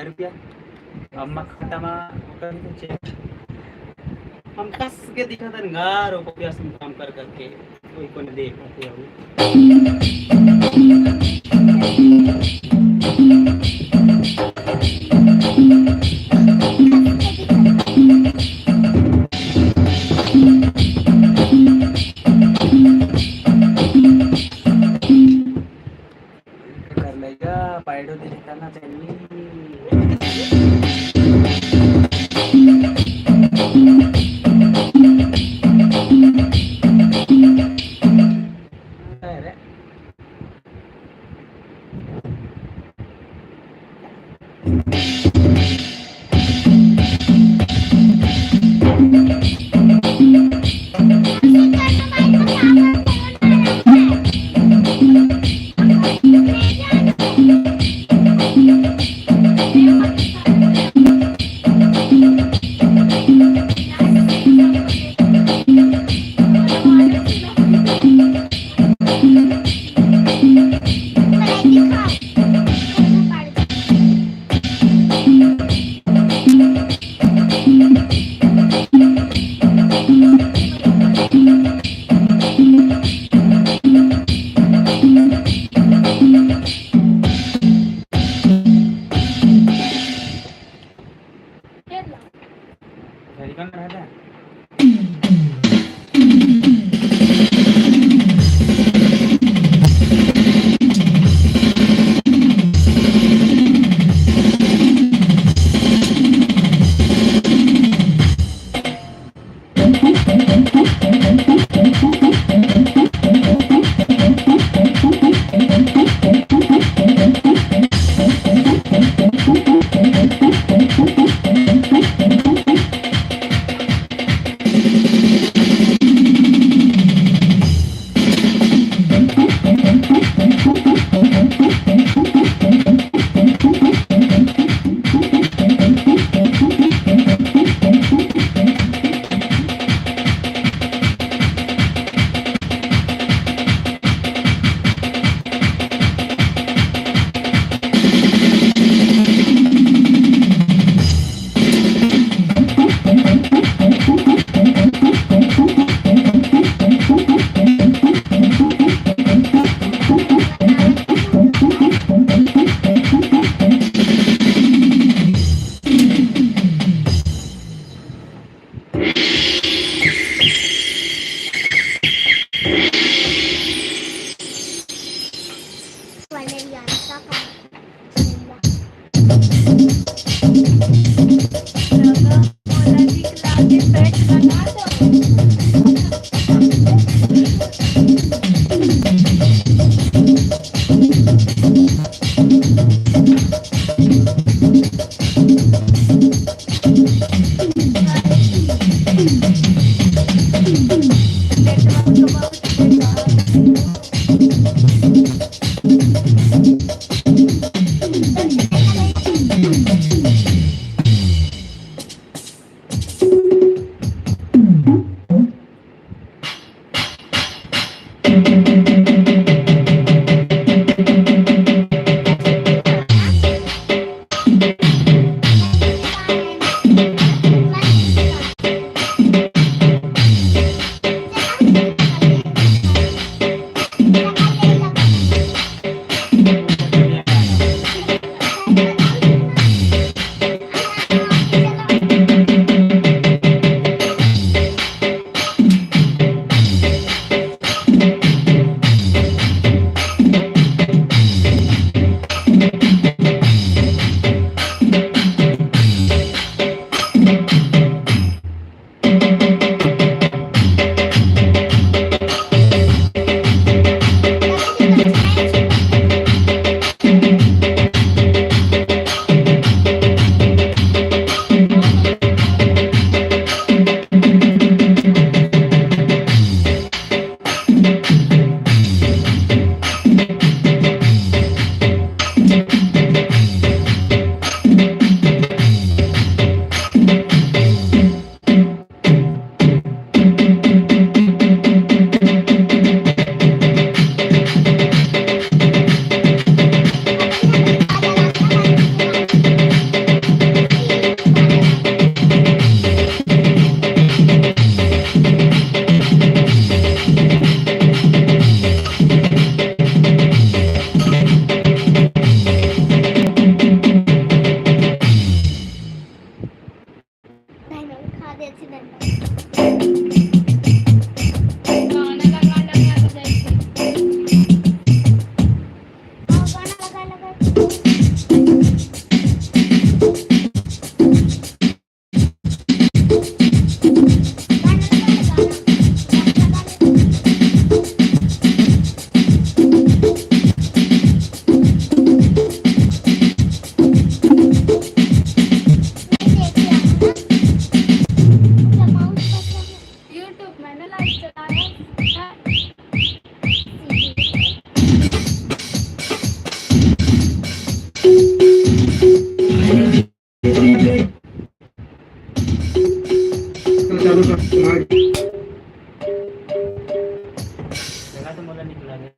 रुपया अम्मा खाता मा चेक हम कस के दिखा था गार और रुपया से काम कर करके कोई को नहीं देख पाते कर लेगा पाइडो दिखाना चाहिए जगह तो मोला निकला है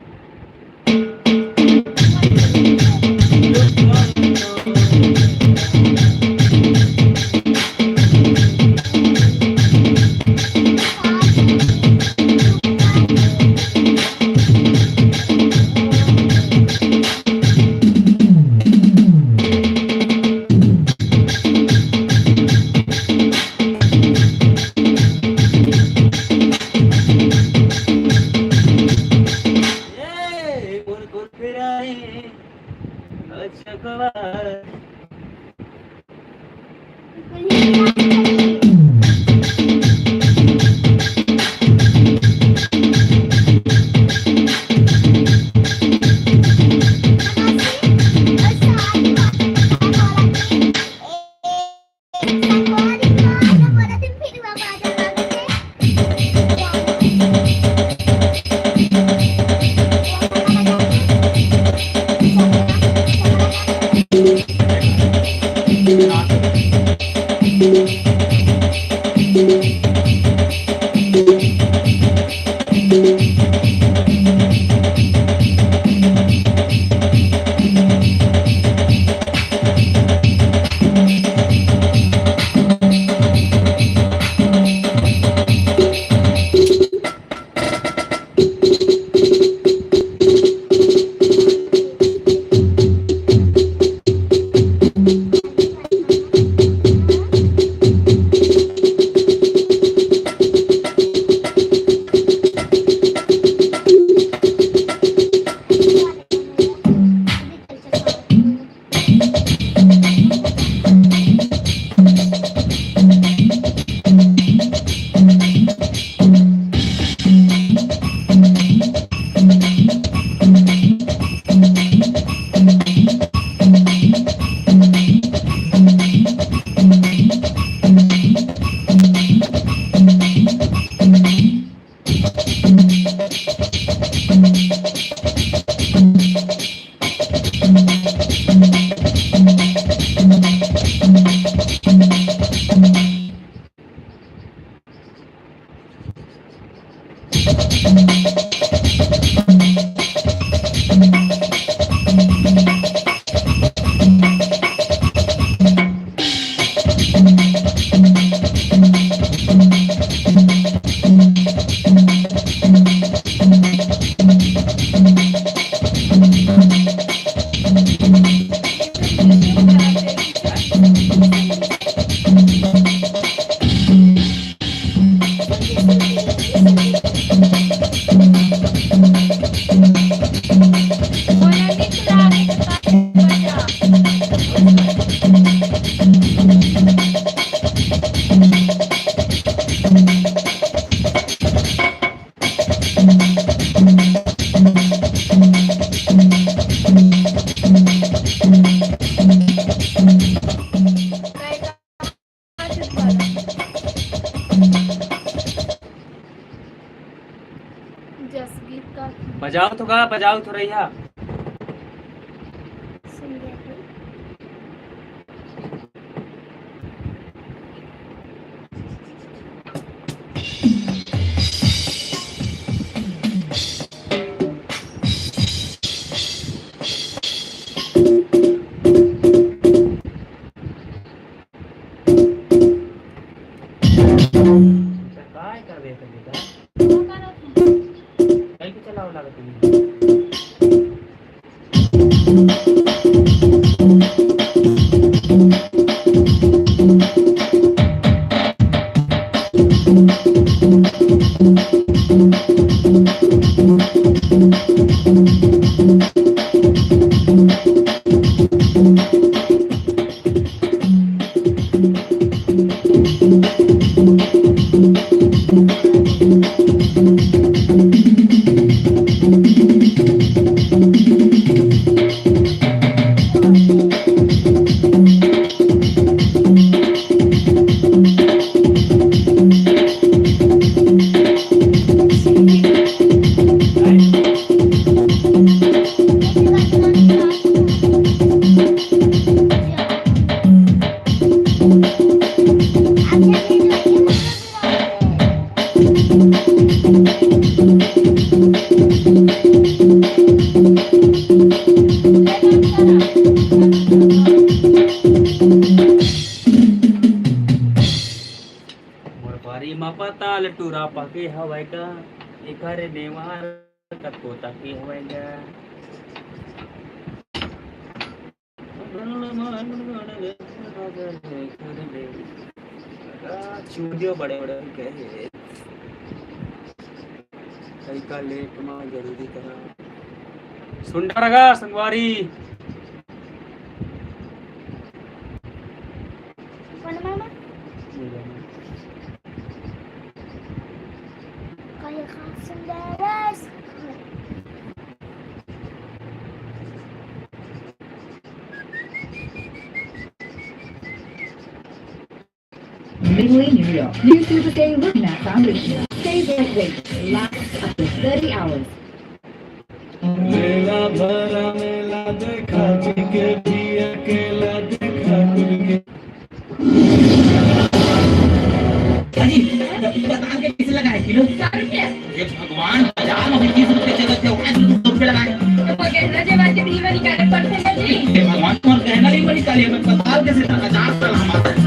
गोल गोल फिराए अच्छा गवार बजाओ तो रही काय करवे काही चलावं लागत तुम्ही मपताल टुरा पाके हवाय का एखारे नेवार कतको ताके हवाय का चूड़ियों बड़े बड़े कहे कई का लेट मा जरूरी करा सुंडा रगा संगवारी Midway, New York. New Tuesday looking at foundation. Stays lightweight. Lasts up to 30 hours. मेला भरा मेला देखा के भी अकेला देखा के अजी बताओ के किस लगा है किलो 4 रुपए ये भगवान बाजार में 20 रुपए चलते हो 2 रुपए लगाए तो कहना जे बात डिलीवरी करे पड़ते हैं जी ये भगवान कौन कहना नहीं बड़ी काली में बताओ कैसे 1000 साल हमारा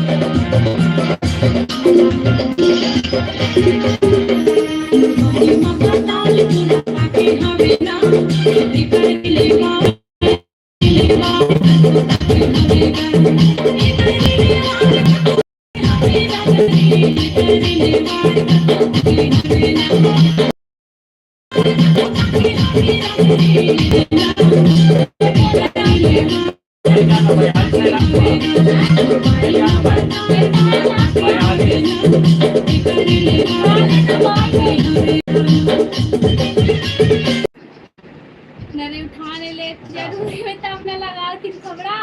नरे उठाने ले जरूरी में तो अपना लगा कि खबरा